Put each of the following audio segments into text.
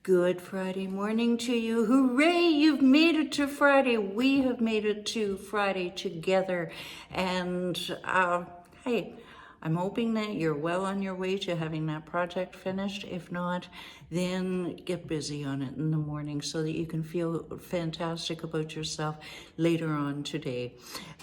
Good Friday morning to you. Hooray, you've made it to Friday. We have made it to Friday together. And hey, I'm hoping that you're well on your way to having that project finished. If not, then get busy on it in the morning so that you can feel fantastic about yourself later on today.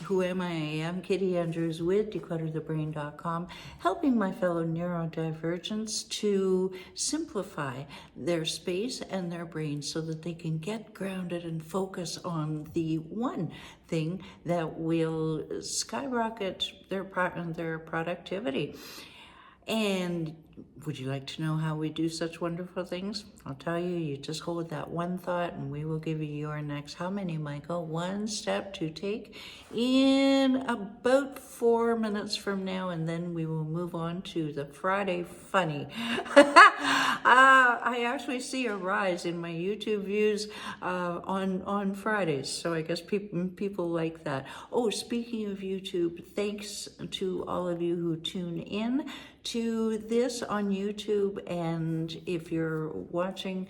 Who am I? I'm Kitty Andrews with declutterthebrain.com, helping my fellow neurodivergents to simplify their space and their brain so that they can get grounded and focus on the one thing that will skyrocket their productivity. And would you like to know how we do such wonderful things? I'll tell you, you just hold that one thought and we will give you your next, how many, Michael? One step to take in about 4 minutes from now, and then we will move on to the Friday Funny. I actually see a rise in my YouTube views on Fridays, so I guess people like that. Oh, speaking of YouTube, thanks to all of you who tune in to this on YouTube, and if you're watching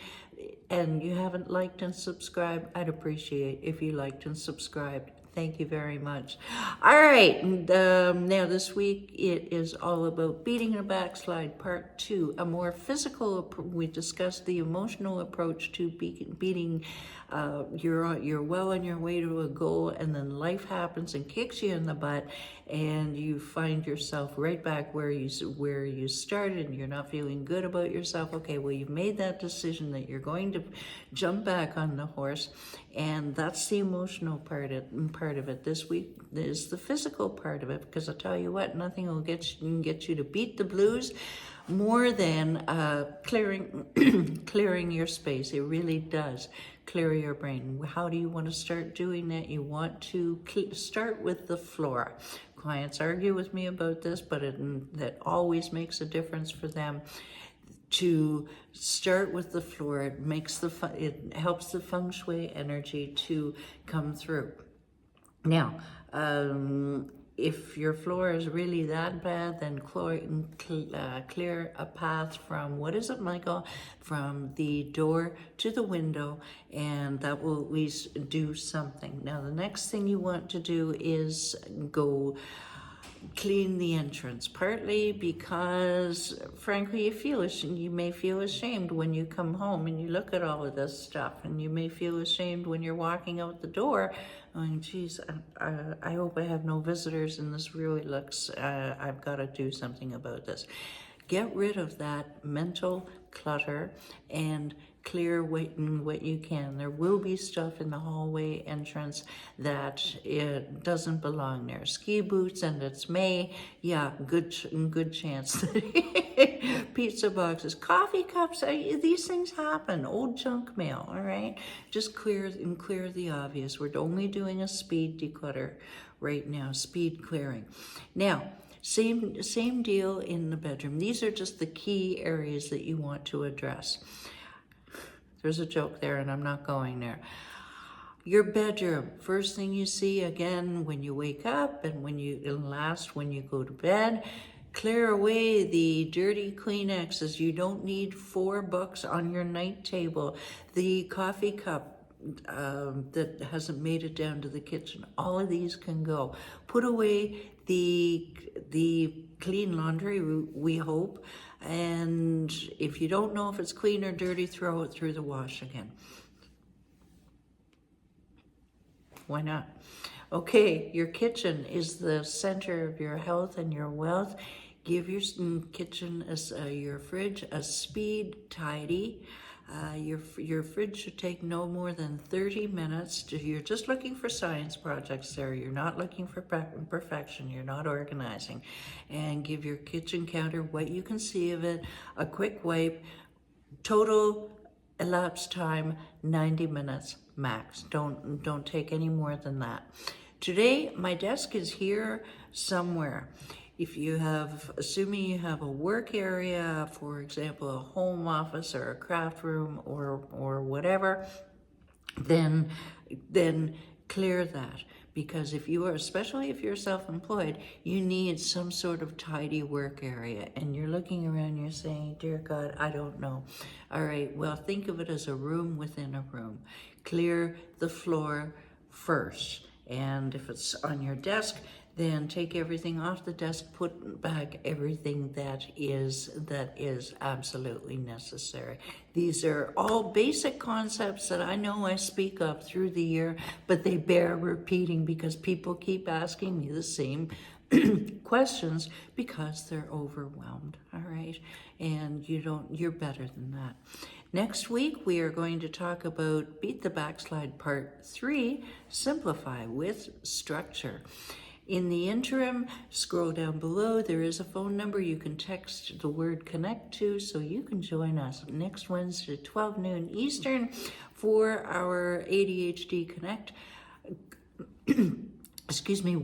and you haven't liked and subscribed, I'd appreciate if you liked and subscribed. Thank you very much. All right, now this week it is all about beating a backslide, part 2, a more physical. We discussed the emotional approach to beating. You're well on your way to a goal, and then life happens and kicks you in the butt, and you find yourself right back where you started, and you're not feeling good about yourself. Okay, well, you've made that decision that you're going to jump back on the horse, and that's the emotional part of it. This week is the physical part of it, because I'll tell you what, nothing will get you to beat the blues more than clearing your space. It really does clear your brain. How do you want to start doing that? You want to start with the floor. Clients argue with me about this, but that always makes a difference for them. To start with the floor, it helps the feng shui energy to come through. Now, if your floor is really that bad, then clear a path from, what is it, Michael? From the door to the window, and that will at least do something. Now, the next thing you want to do is go clean the entrance, partly because frankly you may feel ashamed when you come home and you look at all of this stuff, and you may feel ashamed when you're walking out the door going, geez, I hope I have no visitors and this really looks, I've got to do something about this. Get rid of that mental clutter and clear what you can. There will be stuff in the hallway entrance that it doesn't belong there. Ski boots, and it's May. Yeah, good chance. Pizza boxes, coffee cups, these things happen. Old junk mail, all right? Just clear the obvious. We're only doing a speed declutter right now, speed clearing. Now, same deal in the bedroom. These are just the key areas that you want to address. There's a joke there, and I'm not going there. Your bedroom, first thing you see again when you wake up, and when you go to bed. Clear away the dirty Kleenexes. You don't need 4 books on your night table. The coffee cup that hasn't made it down to the kitchen. All of these can go. Put away the clean laundry, we hope. And if you don't know if it's clean or dirty, throw it through the wash again. Why not? Okay, your kitchen is the center of your health and your wealth. Give your kitchen, your fridge, a speed tidy. Your fridge should take no more than 30 minutes. You're just looking for science projects there. You're not looking for perfection. You're not organizing. And give your kitchen counter, what you can see of it, a quick wipe. Total elapsed time, 90 minutes max. Don't take any more than that. Today, my desk is here somewhere. If you have, assuming you have a work area, for example, a home office or a craft room or whatever, then clear that. Because if you are, especially if you're self-employed, you need some sort of tidy work area, and you're looking around, you're saying, dear God, I don't know. All right, well, think of it as a room within a room. Clear the floor first. And if it's on your desk, then take everything off the desk, put back everything that is absolutely necessary. These are all basic concepts that I know I speak of through the year, but they bear repeating because people keep asking me the same questions because they're overwhelmed, all right? And you're better than that. Next week, we are going to talk about Beat the Backslide Part 3, Simplify with Structure. In the interim, scroll down below. There is a phone number you can text the word connect to, so you can join us next Wednesday at 12 noon Eastern for our ADHD-CONNECT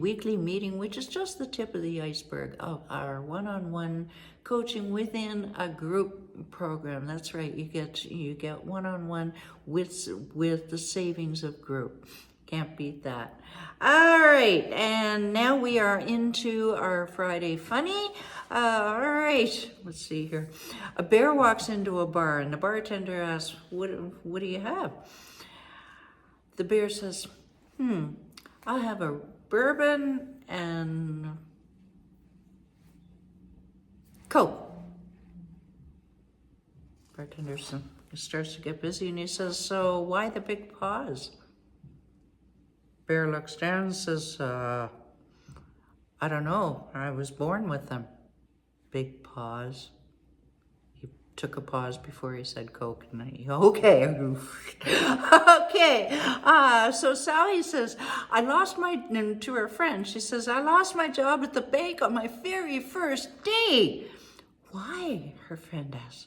weekly meeting, which is just the tip of the iceberg of our one-on-one coaching within a group program. That's right, you get one-on-one with the savings of group. Can't beat that. All right, and now we are into our Friday Funny. All right, let's see here. A bear walks into a bar, and the bartender asks, what do you have? The bear says, I'll have a bourbon and Coke. Bartender starts to get busy, and he says, so why the big pause? Bear looks down and says, I don't know. I was born with them. Big pause. He took a pause before he said Coke. And okay. Okay. So Sally says, to her friend, she says, I lost my job at the bank on my very first day. Why? Her friend asks.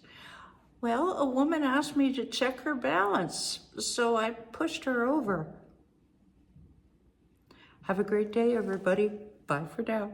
Well, a woman asked me to check her balance, so I pushed her over. Have a great day, everybody. Bye for now.